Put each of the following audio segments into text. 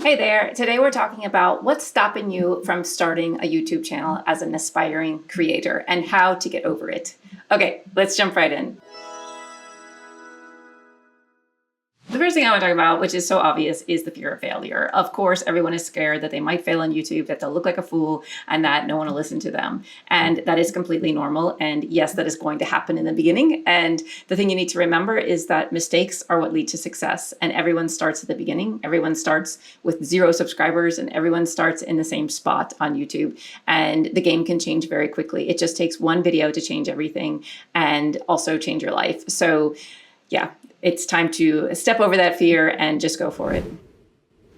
Hey there, today we're talking about what's stopping you from starting a YouTube channel as an aspiring creator and how to get over it. Okay, let's jump right in. The first thing I want to talk about, which is so obvious, is the fear of failure. Of course, everyone is scared that they might fail on YouTube, that they'll look like a fool, and that no one will listen to them. And that is completely normal. And yes, that is going to happen in the beginning. And the thing you need to remember is that mistakes are what lead to success. And everyone starts at the beginning. Everyone starts with 0 subscribers, and everyone starts in the same spot on YouTube. And the game can change very quickly. It just takes one video to change everything and also change your life. So yeah, it's time to step over that fear and just go for it.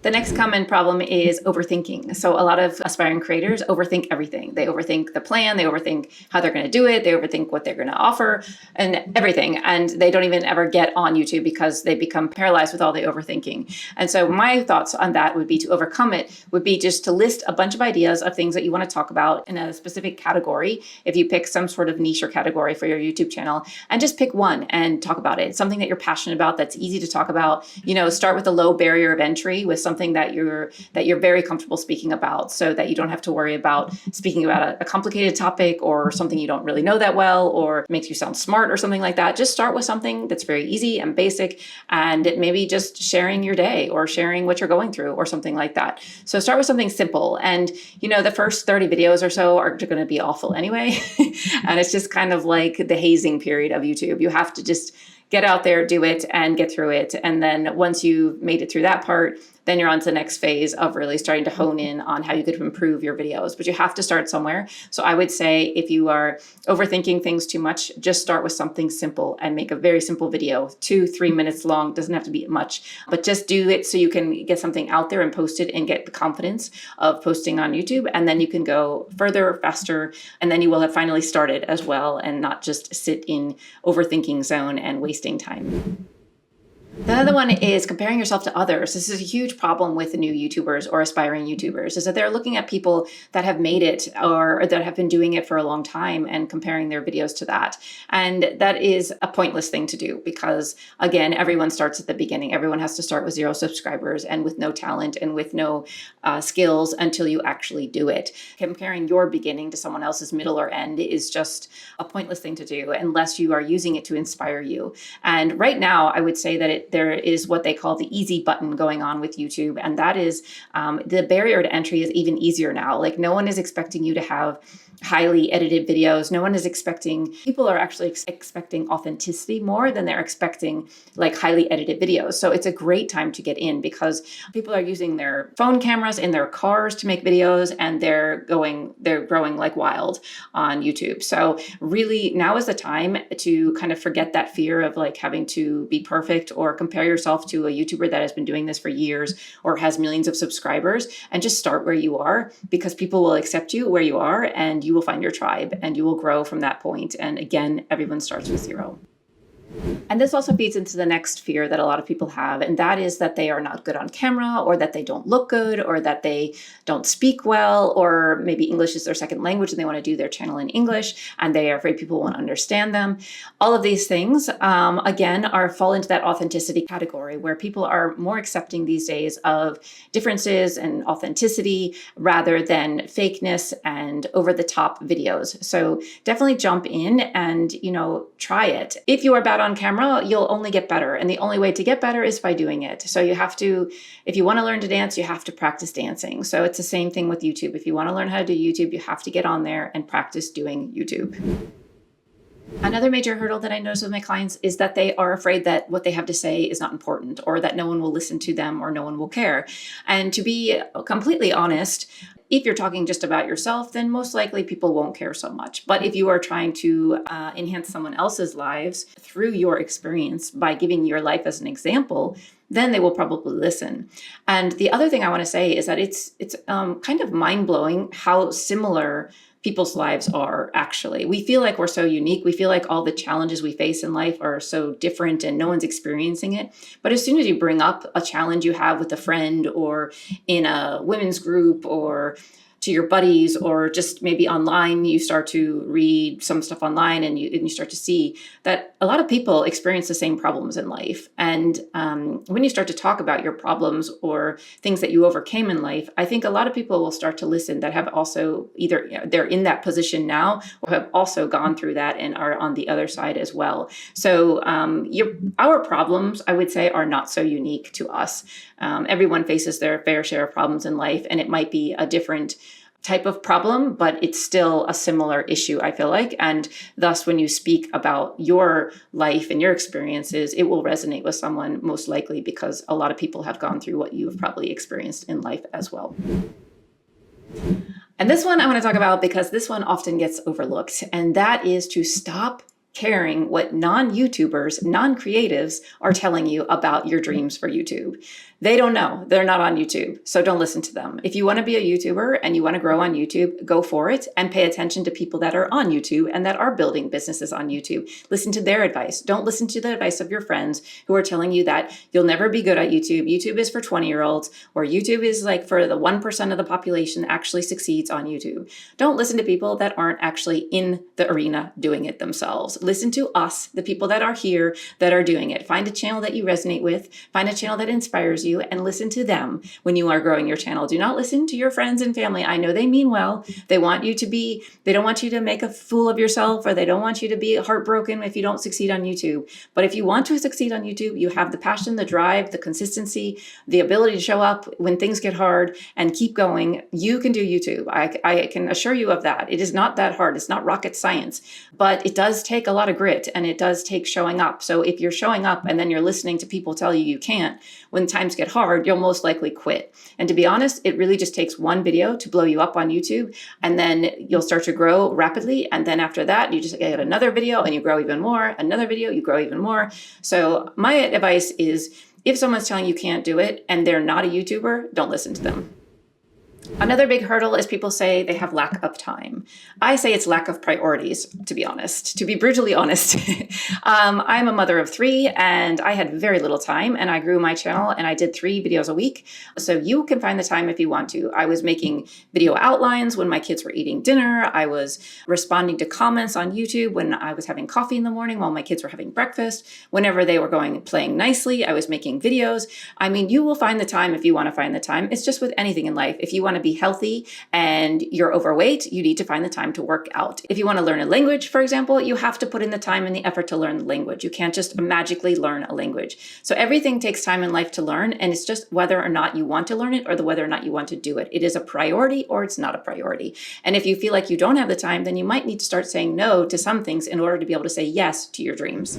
The next common problem is overthinking. So a lot of aspiring creators overthink everything. They overthink the plan, they overthink how they're going to do it, they overthink what they're going to offer and everything. And they don't even ever get on YouTube because they become paralyzed with all the overthinking. And so my thoughts on that would be to overcome it, would be just to list a bunch of ideas of things that you want to talk about in a specific category. If you pick some sort of niche or category for your YouTube channel, and just pick one and talk about it. Something that you're passionate about, that's easy to talk about. You know, start with a low barrier of entry with something that you're very comfortable speaking about, so that you don't have to worry about speaking about a complicated topic or something you don't really know that well or makes you sound smart or something like that. Just start with something that's very easy and basic, and maybe just sharing your day or sharing what you're going through or something like that. So start with something simple. And you know, the first 30 videos or so are going to be awful anyway. And it's just kind of like the hazing period of YouTube. You have to just get out there, do it, and get through it. And then once you've made it through that part, then you're on to the next phase of really starting to hone in on how you could improve your videos. But you have to start somewhere. So I would say if you are overthinking things too much, just start with something simple and make a very simple video, 2-3 minutes long, doesn't have to be much, but just do it so you can get something out there and post it and get the confidence of posting on YouTube. And then you can go further, faster, and then you will have finally started as well and not just sit in overthinking zone and wasting time. The other one is comparing yourself to others. This is a huge problem with the new YouTubers or aspiring YouTubers, is that they're looking at people that have made it or that have been doing it for a long time and comparing their videos to that. And that is a pointless thing to do because, again, everyone starts at the beginning. Everyone has to start with 0 subscribers and with no talent and with no skills until you actually do it. Comparing your beginning to someone else's middle or end is just a pointless thing to do unless you are using it to inspire you. And right now, I would say that there is what they call the easy button going on with YouTube. And that is the barrier to entry is even easier now. Like no one is expecting you to have highly edited videos. No one is expecting, people are actually expecting authenticity more than they're expecting like highly edited videos. So it's a great time to get in because people are using their phone cameras in their cars to make videos and they're growing like wild on YouTube. So really now is the time to kind of forget that fear of like having to be perfect or compare yourself to a YouTuber that has been doing this for years or has millions of subscribers, and just start where you are because people will accept you where you are and you will find your tribe and you will grow from that point. And again, everyone starts with 0. And this also feeds into the next fear that a lot of people have, and that is that they are not good on camera or that they don't look good or that they don't speak well, or maybe English is their second language and they want to do their channel in English and they are afraid people won't understand them. All of these things, again, fall into that authenticity category where people are more accepting these days of differences and authenticity rather than fakeness and over-the-top videos. So definitely jump in and, you know, try it. If you are bad on camera, you'll only get better. And the only way to get better is by doing it. So you have to, if you want to learn to dance, you have to practice dancing. So it's the same thing with YouTube. If you want to learn how to do YouTube, you have to get on there and practice doing YouTube. Another major hurdle that I notice with my clients is that they are afraid that what they have to say is not important or that no one will listen to them or no one will care. And to be completely honest, if you're talking just about yourself, then most likely people won't care so much. But if you are trying to enhance someone else's lives through your experience by giving your life as an example, then they will probably listen. And the other thing I want to say is that it's kind of mind-blowing how similar people's lives are actually. We feel like we're so unique. We feel like all the challenges we face in life are so different and no one's experiencing it. But as soon as you bring up a challenge you have with a friend or in a women's group or to your buddies, or just maybe online, you start to read some stuff online, and you start to see that a lot of people experience the same problems in life. And when you start to talk about your problems or things that you overcame in life, I think a lot of people will start to listen that have also either they're in that position now or have also gone through that and are on the other side as well. So our problems, I would say, are not so unique to us. Everyone faces their fair share of problems in life, and it might be a different type of problem, but it's still a similar issue, I feel like. And thus, when you speak about your life and your experiences, it will resonate with someone most likely because a lot of people have gone through what you've probably experienced in life as well. And this one I want to talk about because this one often gets overlooked, and that is to stop caring what non-YouTubers, non-creatives are telling you about your dreams for YouTube. They don't know. They're not on YouTube, so don't listen to them. If you want to be a YouTuber and you want to grow on YouTube, go for it and pay attention to people that are on YouTube and that are building businesses on YouTube. Listen to their advice. Don't listen to the advice of your friends who are telling you that you'll never be good at YouTube. YouTube is for 20-year-olds, or YouTube is like for the 1% of the population that actually succeeds on YouTube. Don't listen to people that aren't actually in the arena doing it themselves. Listen to us, the people that are here that are doing it. Find a channel that you resonate with, find a channel that inspires you, and listen to them when you are growing your channel. Do not listen to your friends and family. I know they mean well. They don't want you to make a fool of yourself, or they don't want you to be heartbroken if you don't succeed on YouTube. But if you want to succeed on YouTube, you have the passion, the drive, the consistency, the ability to show up when things get hard and keep going. You can do YouTube. I can assure you of that. It is not that hard. It's not rocket science, but it does take a lot of grit, and it does take showing up. So if you're showing up and then you're listening to people tell you can't, when times get hard, you'll most likely quit. And to be honest, it really just takes one video to blow you up on YouTube, and then you'll start to grow rapidly. And then after that, you just get another video and you grow even more, another video, you grow even more. So my advice is, if someone's telling you can't do it and they're not a YouTuber, don't listen to them. Another big hurdle is people say they have lack of time. I say it's lack of priorities, to be honest, to be brutally honest. I'm a mother of 3 and I had very little time, and I grew my channel and I did 3 videos a week. So you can find the time if you want to. I was making video outlines when my kids were eating dinner. I was responding to comments on YouTube when I was having coffee in the morning while my kids were having breakfast. Whenever they were playing nicely, I was making videos. I mean, you will find the time if you want to find the time. It's just with anything in life. If you want to be healthy and you're overweight, you need to find the time to work out. If you want to learn a language, for example, you have to put in the time and the effort to learn the language. You can't just magically learn a language. So everything takes time in life to learn, and it's just whether or not you want to learn it, or whether or not you want to do it. It is a priority or it's not a priority. And if you feel like you don't have the time, then you might need to start saying no to some things in order to be able to say yes to your dreams.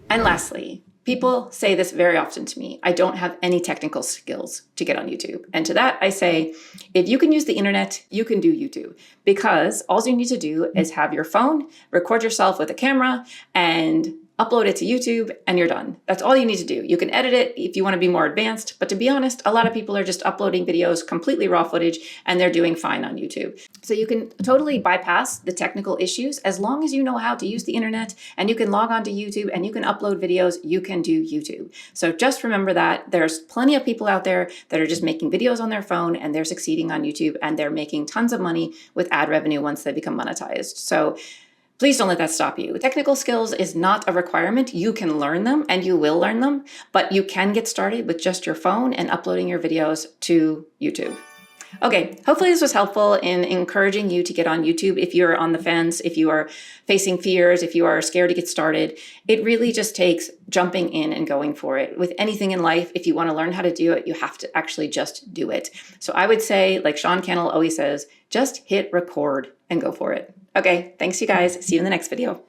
And lastly, people say this very often to me: I don't have any technical skills to get on YouTube. And to that, I say, if you can use the internet, you can do YouTube, because all you need to do is have your phone, record yourself with a camera, and upload it to YouTube, and you're done. That's all you need to do. You can edit it if you want to be more advanced, but to be honest, a lot of people are just uploading videos, completely raw footage, and they're doing fine on YouTube. So you can totally bypass the technical issues as long as you know how to use the internet, and you can log on to YouTube and you can upload videos, you can do YouTube. So just remember that there's plenty of people out there that are just making videos on their phone and they're succeeding on YouTube, and they're making tons of money with ad revenue once they become monetized. So please don't let that stop you. Technical skills is not a requirement. You can learn them and you will learn them, but you can get started with just your phone and uploading your videos to YouTube. Okay, hopefully this was helpful in encouraging you to get on YouTube if you're on the fence, if you are facing fears, if you are scared to get started. It really just takes jumping in and going for it. With anything in life, if you want to learn how to do it, you have to actually just do it. So I would say, like Sean Cannell always says, just hit record and go for it. Okay, thanks you guys. See you in the next video.